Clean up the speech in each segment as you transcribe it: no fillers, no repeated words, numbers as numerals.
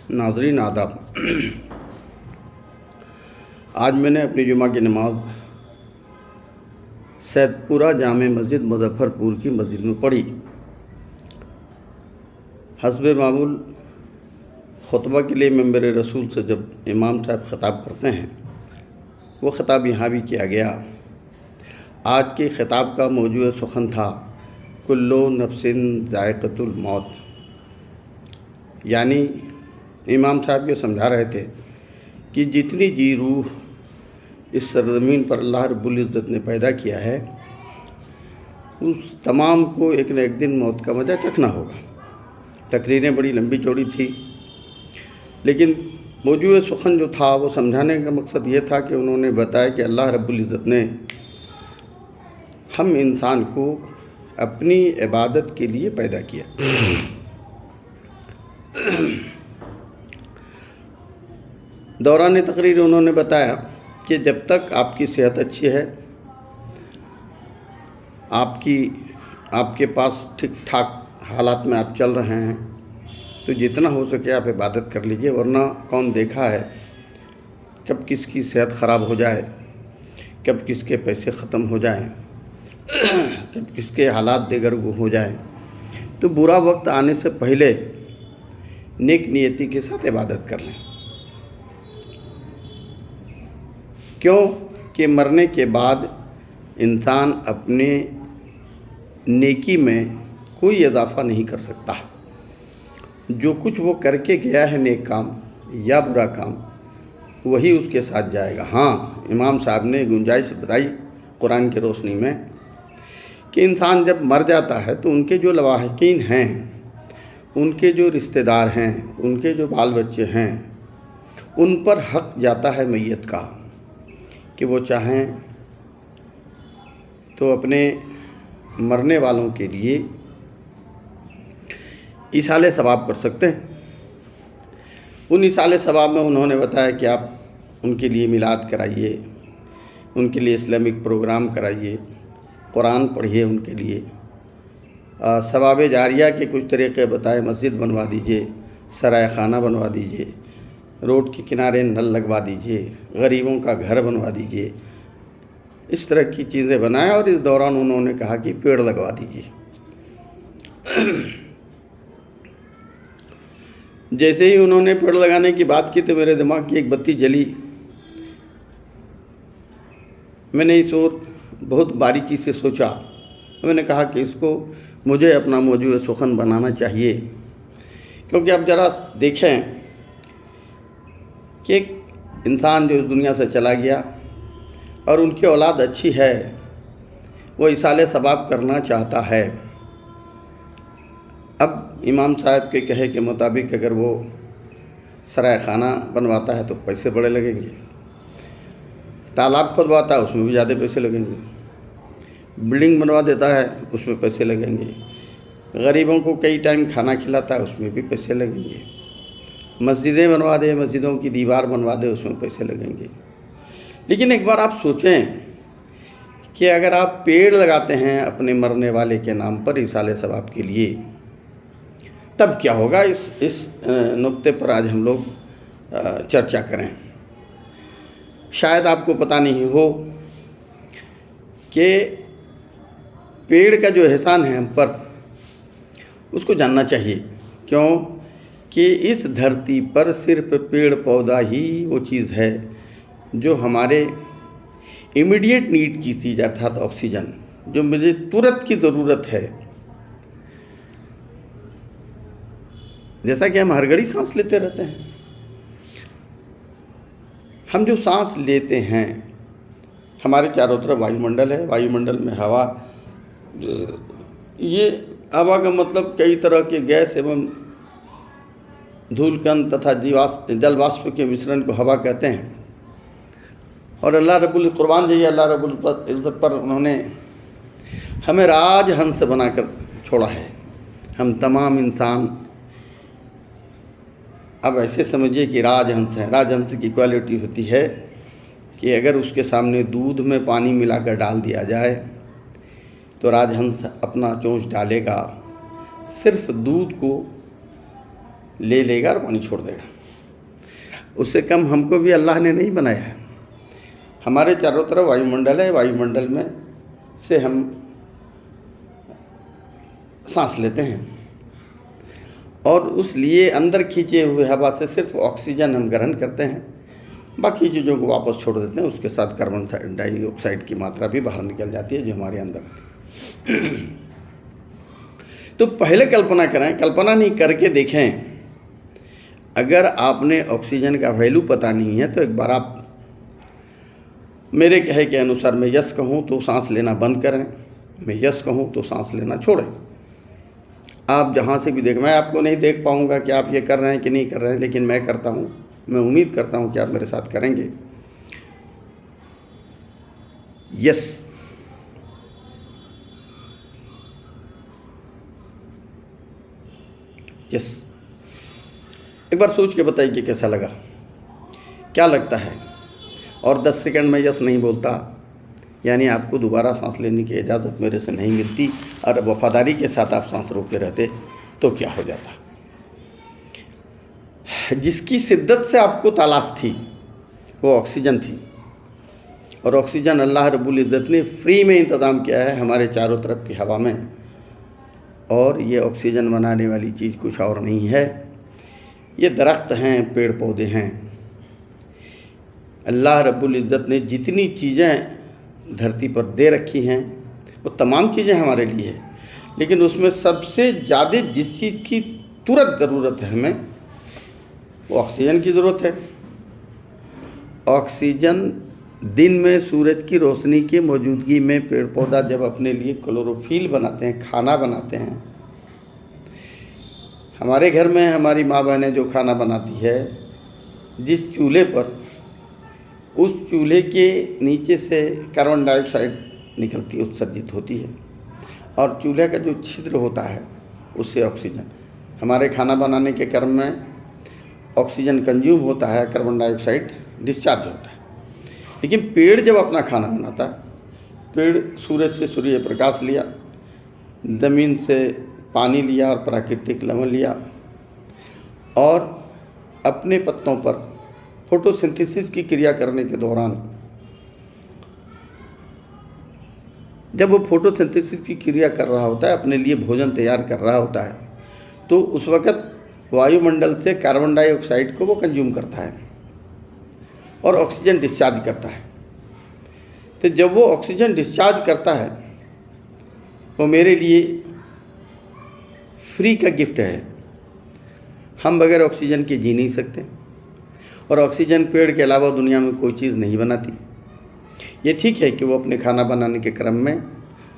नाज़रीन आदाब। आज मैंने अपनी जुमा की नमाज़ सैदपुरा जामे मस्जिद मुज़फ़्फ़रपुर की मस्जिद में पढ़ी। हस्बे मामूल खुतबा के लिए मेंबर रसूल से जब इमाम साहब ख़िताब करते हैं, वो ख़िताब यहाँ भी किया गया। आज के ख़िताब का मौजूद सुखन था कुल्लु नफ्सिन ज़ायक़तुल मौत। यानी इमाम साहब ये समझा रहे थे कि जितनी जी रूह इस सरज़मीन पर अल्लाह रब्बुल इज़्ज़त ने पैदा किया है, उस तमाम को एक न एक दिन मौत का मज़ा चखना होगा। तकरीरें बड़ी लंबी चौड़ी थी, लेकिन मौजूद सुखन जो था वो समझाने का मकसद ये था कि उन्होंने बताया कि अल्लाह रब्बुल इज़्ज़त ने हम इंसान को अपनी इबादत के लिए पैदा किया। दौरान तकरीर उन्होंने बताया कि जब तक आपकी सेहत अच्छी है, आपके पास ठीक ठाक हालात में आप चल रहे हैं, तो जितना हो सके आप इबादत कर लीजिए। वरना कौन देखा है कब किसकी सेहत ख़राब हो जाए, कब किसके पैसे ख़त्म हो जाए, कब किसके हालात देगरगू हो जाए। तो बुरा वक्त आने से पहले नेक नियति के साथ इबादत कर लें। क्यों कि मरने के बाद इंसान अपने नेकी में कोई इजाफ़ा नहीं कर सकता। जो कुछ वो करके गया है नेक काम या बुरा काम, वही उसके साथ जाएगा। हाँ, इमाम साहब ने गुंजाइश बताई कुरान की रोशनी में कि इंसान जब मर जाता है तो उनके जो लवाहिकीन हैं, उनके जो रिश्तेदार हैं, उनके जो बाल बच्चे हैं, उन पर हक़ जाता है मैयत का कि वो चाहें तो अपने मरने वालों के लिए इसाले सवाब कर सकते हैं। उन इसाले सवाब में उन्होंने बताया कि आप उनके लिए मिलाद कराइए, उनके लिए इस्लामिक प्रोग्राम कराइए, कुरान पढ़िए, उनके लिए सवाब जारिया के कुछ तरीक़े बताए। मस्जिद बनवा दीजिए, सराय खाना बनवा दीजिए, रोड के किनारे नल लगवा दीजिए, गरीबों का घर बनवा दीजिए। इस तरह की चीज़ें बनाएं। और इस दौरान उन्होंने कहा कि पेड़ लगवा दीजिए। जैसे ही उन्होंने पेड़ लगाने की बात की तो मेरे दिमाग की एक बत्ती जली। मैंने इस ओर बहुत बारीकी से सोचा। मैंने कहा कि इसको मुझे अपना मौजूद सुखन बनाना चाहिए, क्योंकि अब ज़रा देखें कि एक इंसान जो इस दुनिया से चला गया और उनकी औलाद अच्छी है, वो इसाले सवाब करना चाहता है। अब इमाम साहब के कहे के मुताबिक अगर वो सराय खाना बनवाता है तो पैसे बड़े लगेंगे, तालाब खुदवाता है उसमें भी ज़्यादा पैसे लगेंगे, बिल्डिंग बनवा देता है उसमें पैसे लगेंगे, गरीबों को कई टाइम खाना खिलाता है उसमें भी पैसे लगेंगे, मस्जिदें बनवा दे, मस्जिदों की दीवार बनवा दे, उसमें पैसे लगेंगे। लेकिन एक बार आप सोचें कि अगर आप पेड़ लगाते हैं अपने मरने वाले के नाम पर इसाले सवाब के लिए, तब क्या होगा। इस नुक्ते पर आज हम लोग चर्चा करें। शायद आपको पता नहीं हो कि पेड़ का जो एहसान है हम पर, उसको जानना चाहिए। क्यों कि इस धरती पर सिर्फ पेड़ पौधा ही वो चीज़ है जो हमारे इमीडिएट नीड की चीज़, अर्थात ऑक्सीजन, जो मुझे तुरंत की ज़रूरत है। जैसा कि हम हर घड़ी सांस लेते रहते हैं, हम जो सांस लेते हैं, हमारे चारों तरफ वायुमंडल है, वायुमंडल में हवा, ये हवा का मतलब कई तरह के गैस एवं धूलकण तथा जल वाष्प के मिश्रण को हवा कहते हैं। और अल्लाह रब्बुल कुर्बान जाइए, अल्लाह रब्बुल इज़्ज़त पर उन्होंने हमें राजहंस बनाकर छोड़ा है। हम तमाम इंसान अब ऐसे समझिए कि राजहंस है। राजहंस की क्वालिटी होती है कि अगर उसके सामने दूध में पानी मिलाकर डाल दिया जाए तो राजहंस अपना चोंच डालेगा, सिर्फ दूध को ले लेगा और पानी छोड़ देगा। उससे कम हमको भी अल्लाह ने नहीं बनाया है। हमारे चारों तरफ वायुमंडल है, वायुमंडल में से हम सांस लेते हैं और उस लिए अंदर खींचे हुए हवा से सिर्फ ऑक्सीजन हम ग्रहण करते हैं, बाकी चीज़ों को वापस छोड़ देते हैं। उसके साथ कार्बन डाइऑक्साइड की मात्रा भी बाहर निकल जाती है जो हमारे अंदर। तो पहले कल्पना करें, कल्पना नहीं करके देखें। अगर आपने ऑक्सीजन का वैल्यू पता नहीं है तो एक बार आप मेरे कहे के अनुसार मैं यस कहूँ तो सांस लेना बंद करें, मैं यस कहूँ तो सांस लेना छोड़ें। आप जहाँ से भी देख, मैं आपको नहीं देख पाऊँगा कि आप ये कर रहे हैं कि नहीं कर रहे हैं, लेकिन मैं करता हूँ। मैं उम्मीद करता हूँ कि आप मेरे साथ करेंगे। Yes, yes. एक बार सोच के बताइए कि कैसा लगा, क्या लगता है। और 10 सेकंड में यस नहीं बोलता, यानी आपको दोबारा सांस लेने की इजाज़त मेरे से नहीं मिलती और वफादारी के साथ आप सांस रोके रहते तो क्या हो जाता। जिसकी शिद्दत से आपको तलाश थी वो ऑक्सीजन थी, और ऑक्सीजन अल्लाह रब्बुल इज़्ज़त ने फ्री में इंतज़ाम किया है हमारे चारों तरफ की हवा में। और ये ऑक्सीजन बनाने वाली चीज़ कुछ और नहीं है, ये दरख्त हैं, पेड़ पौधे हैं। अल्लाह रब्बुल इज़्ज़त ने जितनी चीज़ें धरती पर दे रखी हैं वो तमाम चीज़ें हमारे लिए है, लेकिन उसमें सबसे ज़्यादा जिस चीज़ की तुरंत ज़रूरत है हमें, वो ऑक्सीजन की ज़रूरत है। ऑक्सीजन दिन में सूरज की रोशनी की मौजूदगी में पेड़ पौधा जब अपने लिए क्लोरोफिल बनाते हैं, खाना बनाते हैं। हमारे घर में हमारी माँ बहनें जो खाना बनाती है, जिस चूल्हे पर, उस चूल्हे के नीचे से कार्बन डाइऑक्साइड निकलती है, उत्सर्जित होती है, और चूल्हे का जो छिद्र होता है उससे ऑक्सीजन, हमारे खाना बनाने के क्रम में ऑक्सीजन कंज्यूम होता है, कार्बन डाइऑक्साइड डिस्चार्ज होता है। लेकिन पेड़ जब अपना खाना बनाता है, पेड़ सूरज से सूर्य प्रकाश लिया, ज़मीन से पानी लिया और प्राकृतिक लवण लिया, और अपने पत्तों पर फोटोसिंथेसिस की क्रिया करने के दौरान, जब वो फोटोसिंथेसिस की क्रिया कर रहा होता है, अपने लिए भोजन तैयार कर रहा होता है, तो उस वक़्त वायुमंडल से कार्बन डाइऑक्साइड को वो कंज्यूम करता है और ऑक्सीजन डिस्चार्ज करता है। तो जब वो ऑक्सीजन डिस्चार्ज करता है, वो मेरे लिए फ्री का गिफ्ट है। हम बगैर ऑक्सीजन के जी नहीं सकते, और ऑक्सीजन पेड़ के अलावा दुनिया में कोई चीज़ नहीं बनाती। ये ठीक है कि वो अपने खाना बनाने के क्रम में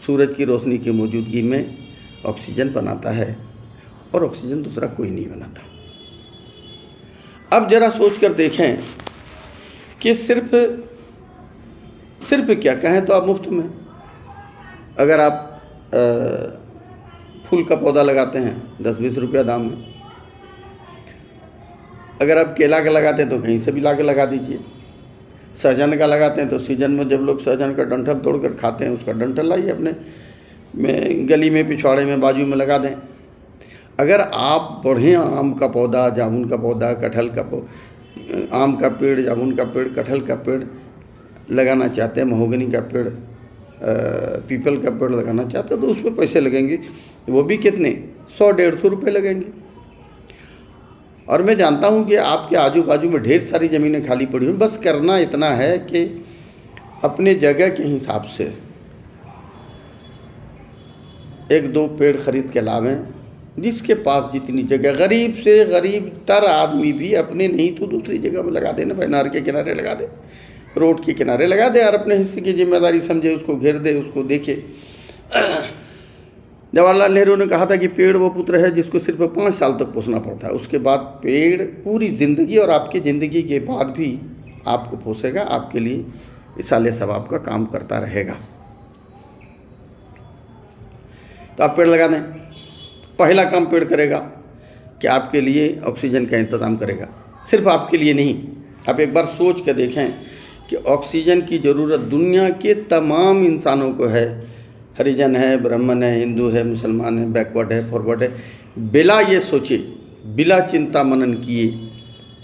सूरज की रोशनी की मौजूदगी में ऑक्सीजन बनाता है, और ऑक्सीजन दूसरा कोई नहीं बनाता। अब जरा सोच कर देखें कि सिर्फ क्या कहें तो आप मुफ्त में, अगर आप फूल का पौधा लगाते हैं 10-20 रुपया दाम में, अगर आप केला का लगाते हैं तो कहीं से भी ला के लगा दीजिए। सहजन का लगाते हैं तो सीजन में जब लोग सहजन का डंठल तोड़कर खाते हैं, उसका डंठल लाइए अपने में गली में, पिछवाड़े में, बाजू में लगा दें। अगर आप बढ़िया आम का पौधा, जामुन का पौधा, कटहल का आम का पेड़, जामुन का पेड़, कटहल का पेड़ लगाना चाहते हैं, महोगनी का पेड़, पीपल का पेड़ लगाना चाहते हैं, तो उसमें पैसे लगेंगे, वो भी कितने, 100-150 रुपये लगेंगे। और मैं जानता हूँ कि आपके आजू बाजू में ढेर सारी ज़मीनें खाली पड़ी हुई, बस करना इतना है कि अपने जगह के हिसाब से 1-2 पेड़ खरीद के लावें। जिसके पास जितनी जगह, गरीब से गरीब तर आदमी भी अपने नहीं तो दूसरी जगह में लगा दे ना भाई, नहर के किनारे लगा दे, रोड के किनारे लगा दे, और अपने हिस्से की जिम्मेदारी समझे, उसको घेर दे, उसको देखे। जवाहरलाल नेहरू ने कहा था कि पेड़ वो पुत्र है जिसको सिर्फ 5 साल तक पोसना पड़ता है, उसके बाद पेड़ पूरी ज़िंदगी और आपकी ज़िंदगी के बाद भी आपको पोसेगा, आपके लिए इसाले सवाब का काम करता रहेगा। तो आप पेड़ लगा दें। पहला काम पेड़ करेगा कि आपके लिए ऑक्सीजन का इंतज़ाम करेगा, सिर्फ आपके लिए नहीं। आप एक बार सोच के देखें कि ऑक्सीजन की ज़रूरत दुनिया के तमाम इंसानों को है, हरिजन है, ब्राह्मण है, हिंदू है, मुसलमान है, बैकवर्ड है, फॉरवर्ड है, बिला ये सोचे बिना चिंता मनन किए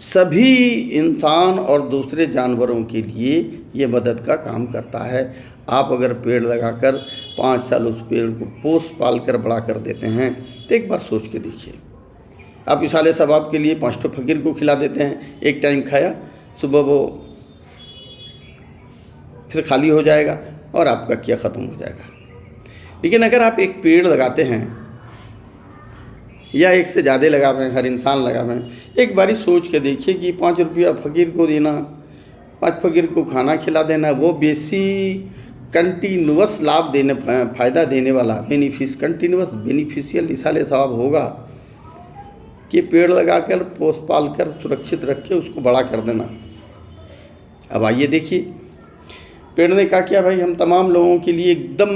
सभी इंसान और दूसरे जानवरों के लिए ये मदद का काम करता है। आप अगर पेड़ लगाकर 5 साल उस पेड़ को पोस पाल कर बड़ा कर देते हैं तो एक बार सोच के देखिए। आप इसाले सवाब के लिए 5 फकीर को खिला देते हैं, एक टाइम खाया, सुबह वो फिर खाली हो जाएगा और आपका क्या ख़त्म हो जाएगा। लेकिन अगर आप एक पेड़ लगाते हैं या एक से ज़्यादा लगावें, हर इंसान लगावें, एक बारी सोच के देखिए कि 5 रुपया फकीर को देना, 5 फकीर को खाना खिला देना, वो बेसी कंटिन्यूअस लाभ देने, फ़ायदा देने वाला कंटिन्यूअस बेनिफिशियल इसाले सवाब होगा कि पेड़ लगाकर पोस पाल कर सुरक्षित रख के उसको बड़ा कर देना। अब आइए देखिए, पेड़ ने क्या किया भाई, हम तमाम लोगों के लिए एकदम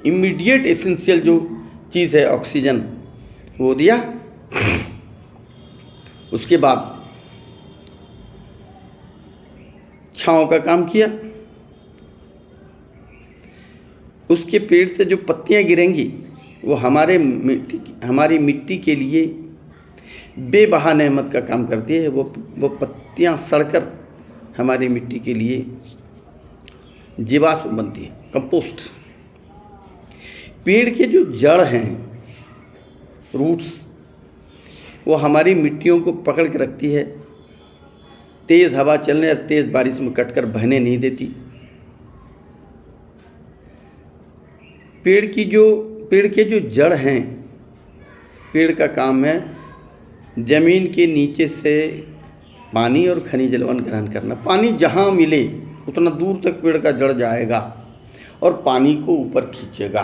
इमीडिएट एसेंशियल जो चीज़ है ऑक्सीजन वो दिया। उसके बाद छांव का काम किया। उसके पेड़ से जो पत्तियां गिरेंगी वो हमारी मिट्टी के लिए बेबहा नेमत का काम करती है। वो पत्तियां सड़कर हमारी मिट्टी के लिए जीवाश्म बनती है, कंपोस्ट। पेड़ के जो जड़ हैं, रूट्स, वो हमारी मिट्टियों को पकड़ के रखती है, तेज़ हवा चलने और तेज़ बारिश में कटकर बहने नहीं देती। पेड़ के जो जड़ हैं, पेड़ का काम है ज़मीन के नीचे से पानी और खनिज लवण ग्रहण करना। पानी जहाँ मिले उतना दूर तक पेड़ का जड़ जाएगा और पानी को ऊपर खींचेगा।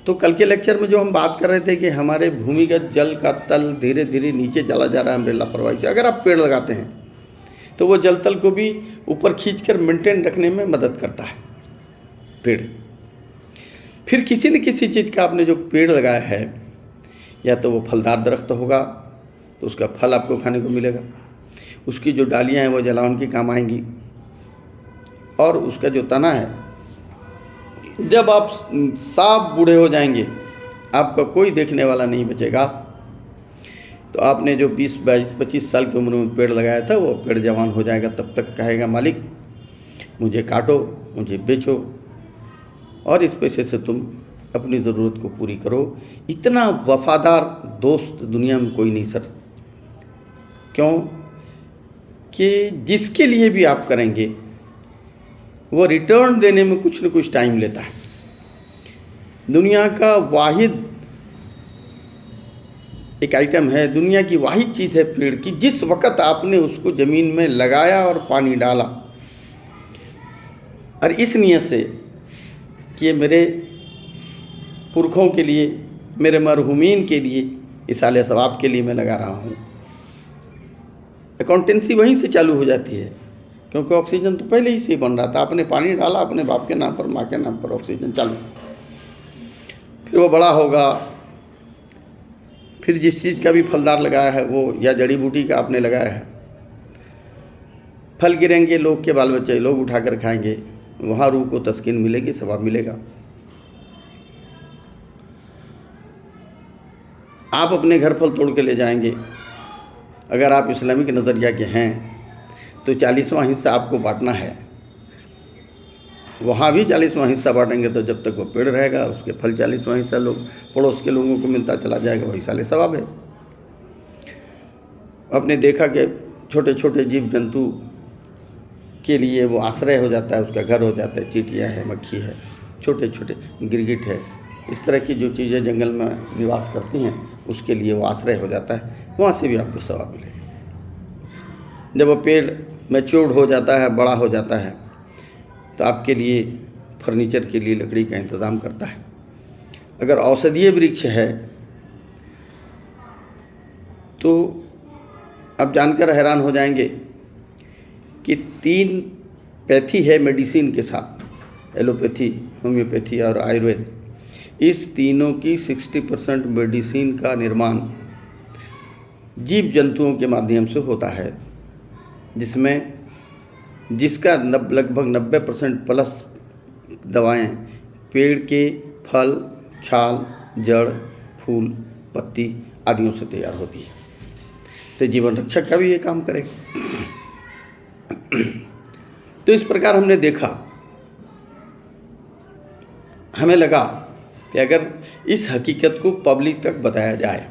तो कल के लेक्चर में जो हम बात कर रहे थे कि हमारे भूमिगत जल का तल धीरे धीरे नीचे चला जा रहा है हमरे लापरवाही से, अगर आप पेड़ लगाते हैं तो वो जल तल को भी ऊपर खींचकर मेंटेन रखने में मदद करता है पेड़। फिर किसी न किसी चीज़ का आपने जो पेड़ लगाया है, या तो वो फलदार दरख्त होगा तो उसका फल आपको खाने को मिलेगा, उसकी जो डालियाँ हैं वो जलावन के काम आएंगी, और उसका जो तना है जब आप साफ बूढ़े हो जाएंगे आपका कोई देखने वाला नहीं बचेगा। तो आपने जो 20, 22, 25 साल की उम्र में पेड़ लगाया था वो पेड़ जवान हो जाएगा, तब तक कहेगा मालिक मुझे काटो, मुझे बेचो और इस पैसे से तुम अपनी ज़रूरत को पूरी करो। इतना वफादार दोस्त दुनिया में कोई नहीं सर। क्यों कि जिसके लिए भी आप करेंगे वो रिटर्न देने में कुछ न कुछ टाइम लेता है। दुनिया का वाहिद एक आइटम है, दुनिया की वाहिद चीज़ है पेड़ की, जिस वक़्त आपने उसको ज़मीन में लगाया और पानी डाला और इस नियत से कि ये मेरे पुरखों के लिए, मेरे मरहूमीन के लिए, इसाले सवाब के लिए मैं लगा रहा हूँ, अकाउंटेंसी वहीं से चालू हो जाती है। क्योंकि ऑक्सीजन तो पहले ही से बन रहा था, आपने पानी डाला अपने बाप के नाम पर, माँ के नाम पर, ऑक्सीजन चालू। फिर वो बड़ा होगा, फिर जिस चीज़ का भी फलदार लगाया है वो, या जड़ी बूटी का आपने लगाया है, फल गिरेंगे, लोग के बाल बच्चे लोग उठा कर खाएंगे, वहाँ रूह को तस्कीन मिलेगी, सवाब मिलेगा। आप अपने घर फल तोड़ के ले जाएंगे, अगर आप इस्लामिक नज़रिया के हैं तो 40वां हिस्सा आपको बांटना है, वहाँ भी 40वां हिस्सा बांटेंगे तो जब तक वो पेड़ रहेगा उसके फल 40वां हिस्सा लोग पड़ोस के लोगों को मिलता चला जाएगा, वही साले सवाब है। आपने देखा कि छोटे छोटे जीव जंतु के लिए वो आश्रय हो जाता है, उसका घर हो जाता है, चींटियाँ है, मक्खी है, छोटे छोटे गिरगिट है, इस तरह की जो चीज़ें जंगल में निवास करती हैं उसके लिए वो आश्रय हो जाता है, वहाँ से भी आपको सवाब मिलेगा। जब वो पेड़ मैच्योर्ड हो जाता है, बड़ा हो जाता है, तो आपके लिए फर्नीचर के लिए लकड़ी का इंतज़ाम करता है। अगर औषधीय वृक्ष है तो आप जानकर हैरान हो जाएंगे कि 3 पैथी है मेडिसिन के साथ, एलोपैथी, होम्योपैथी और आयुर्वेद। इस तीनों की 60% मेडिसिन का निर्माण जीव जंतुओं के माध्यम से होता है, जिसका लगभग 90% प्लस दवाएं पेड़ के फल, छाल, जड़, फूल, पत्ती आदियों से तैयार होती है, तो जीवन रक्षक का भी ये काम करेगा। तो इस प्रकार हमने देखा, हमें लगा कि अगर इस हकीकत को पब्लिक तक बताया जाए,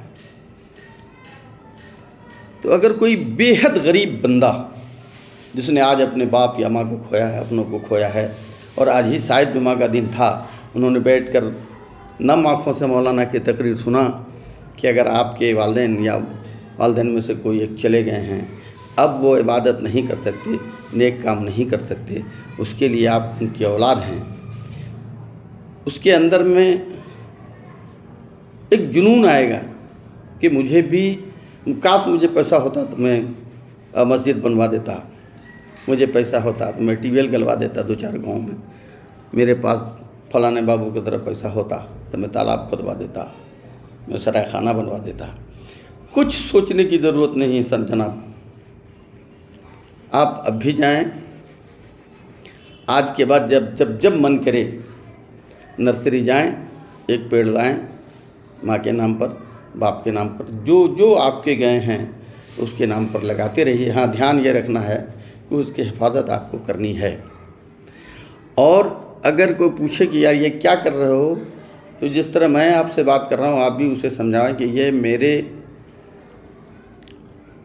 तो अगर कोई बेहद गरीब बंदा जिसने आज अपने बाप या माँ को खोया है, अपनों को खोया है, और आज ही शायद जुमा का दिन था, उन्होंने बैठकर नम आँखों से मौलाना की तकरीर सुना कि अगर आपके वालिदैन या वालिदैन में से कोई एक चले गए हैं, अब वो इबादत नहीं कर सकते, नेक काम नहीं कर सकते, उसके लिए आप उनकी औलाद हैं। उसके अंदर में एक जुनून आएगा कि मुझे भी, काश मुझे पैसा होता तो मैं मस्जिद बनवा देता, मुझे पैसा होता तो मैं ट्यूबवेल गलवा देता 2-4 गाँव में, मेरे पास फलाने बाबू की तरह पैसा होता तो मैं तालाब खुदवा देता, मैं सराय खाना बनवा देता। कुछ सोचने की ज़रूरत नहीं है सर जनाब, आप अब भी जाएं, आज के बाद जब जब जब मन करे नर्सरी जाएं, एक पेड़ लाएं, माँ के नाम पर, बाप के नाम पर, जो जो आपके गए हैं उसके नाम पर लगाते रहिए। हाँ, ध्यान ये रखना है कि उसकी हिफाजत आपको करनी है। और अगर कोई पूछे कि यार ये क्या कर रहे हो, तो जिस तरह मैं आपसे बात कर रहा हूँ, आप भी उसे समझाएं कि ये मेरे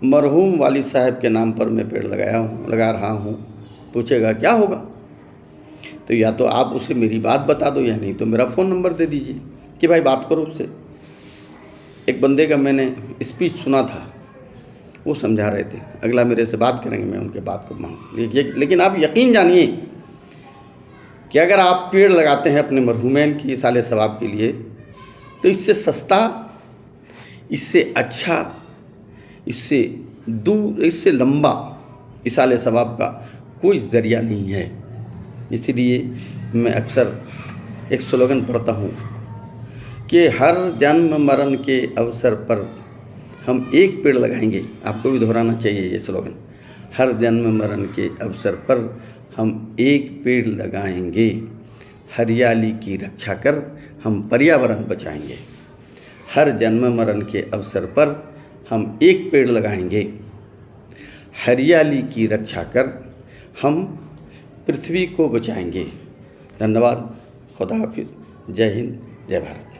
मरहूम वालिद साहब के नाम पर मैं पेड़ लगा रहा हूँ। पूछेगा क्या होगा, तो या तो आप उसे मेरी बात बता दो, या नहीं तो मेरा फ़ोन नंबर दे दीजिए कि भाई बात करो उससे। एक बंदे का मैंने स्पीच सुना था, वो समझा रहे थे, अगला मेरे से बात करेंगे, मैं उनके बात को मान लीजिए। लेकिन आप यकीन जानिए कि अगर आप पेड़ लगाते हैं अपने मरहूमैन की इसाले सवाब के लिए, तो इससे सस्ता, इससे अच्छा, इससे दूर, इससे लंबा इसाले सवाब का कोई ज़रिया नहीं है। इसीलिए मैं अक्सर एक स्लोगन पढ़ता हूँ कि हर जन्म मरण के अवसर पर हम एक पेड़ लगाएंगे। आपको भी दोहराना चाहिए ये स्लोगन, हर जन्म मरण के अवसर पर हम एक पेड़ लगाएंगे, हरियाली की रक्षा कर हम पर्यावरण बचाएंगे। हर जन्म मरण के अवसर पर हम एक पेड़ लगाएंगे, हरियाली की रक्षा कर हम पृथ्वी को बचाएंगे। धन्यवाद। खुदा हाफिज़। जय हिंद, जय भारत।